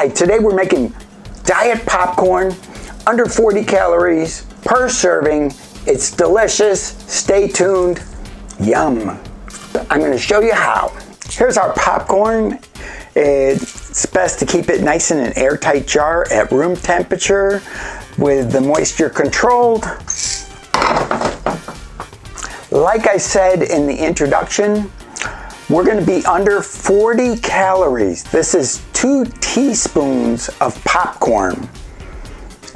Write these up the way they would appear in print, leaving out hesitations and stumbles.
Hi, today we're making diet popcorn, under 40 calories per serving. It's delicious. Stay tuned. Yum. I'm going to show you how. Here's our popcorn. It's best to keep it nice in an airtight jar at room temperature with the moisture controlled. Like I said in the introduction, we're going to be under 40 calories. This is 2 teaspoons of popcorn.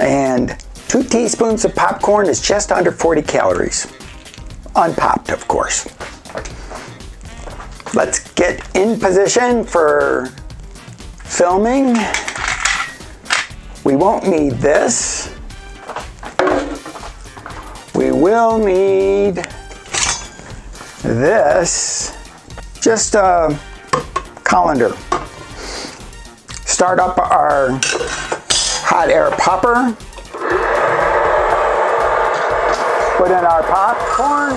And 2 teaspoons of popcorn is just under 40 calories. Unpopped, of course. Let's get in position for filming. We won't need this. We will need this. Just a colander. Start up our hot air popper. Put in our popcorn.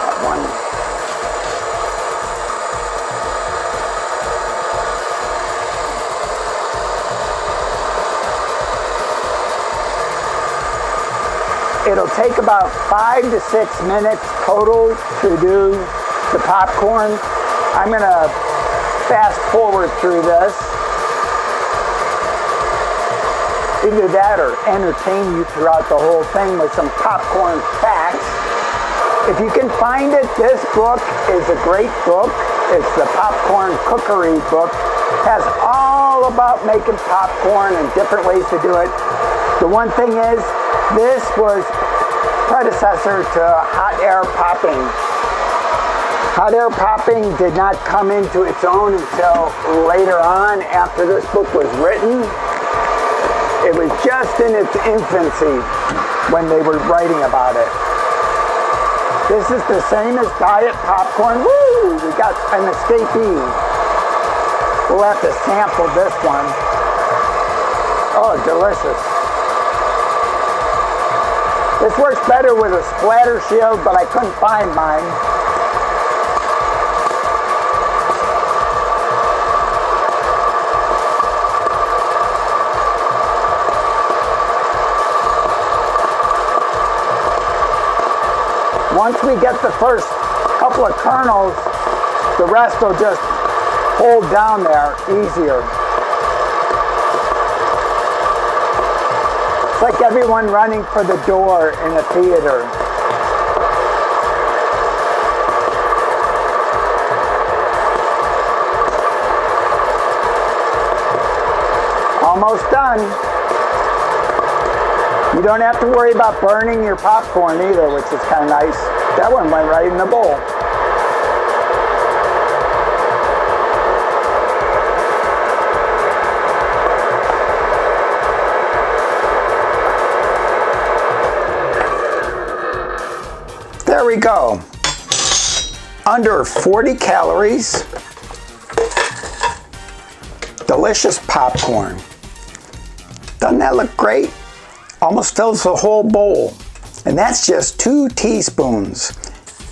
That one. It'll take about 5 to 6 minutes total to do the popcorn. I'm gonna fast forward through this. Either that or entertain you throughout the whole thing with some popcorn facts. If you can find it, this book is a great book. It's the Popcorn Cookery book. It has all about making popcorn and different ways to do it. The one thing is, this was predecessor to hot air popping. Hot air popping did not come into its own until later on after this book was written. It was just in its infancy when they were writing about it. This is the same as diet popcorn. Woo! We got an escapee. We'll have to sample this one. Oh, delicious. This works better with a splatter shield, but I couldn't find mine. Once we get the first couple of kernels, the rest will just hold down there easier. It's like everyone running for the door in a theater. Almost done. You don't have to worry about burning your popcorn either, which is kind of nice. That one went right in the bowl. There we go. Under 40 calories. Delicious popcorn. Doesn't that look great? Almost fills the whole bowl. And that's just 2 teaspoons.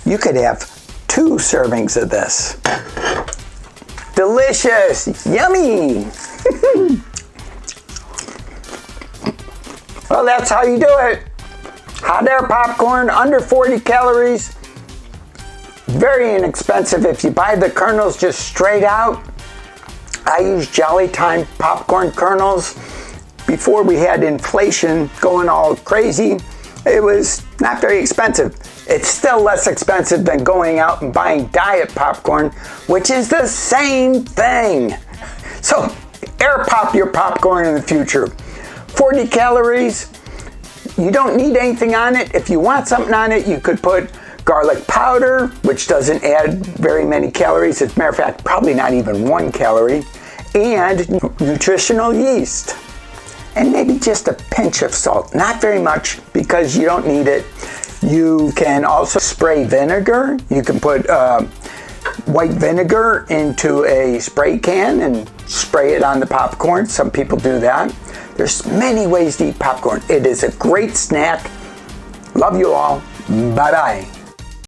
You could have 2 servings of this. Delicious, yummy. Well, that's how you do it. Hot air popcorn, under 40 calories. Very inexpensive if you buy the kernels just straight out. I use Jolly Time popcorn kernels. Before we had inflation going all crazy, it was not very expensive. It's still less expensive than going out and buying diet popcorn, which is the same thing. So air pop your popcorn in the future. 40 calories, you don't need anything on it. If you want something on it, you could put garlic powder, which doesn't add very many calories. As a matter of fact, probably not even 1 calorie, and nutritional yeast. And maybe just a pinch of salt. Not very much because you don't need it. You can also spray vinegar. You can put white vinegar into a spray can and spray it on the popcorn. Some people do that. There's many ways to eat popcorn. It is a great snack. Love you all. Bye-bye.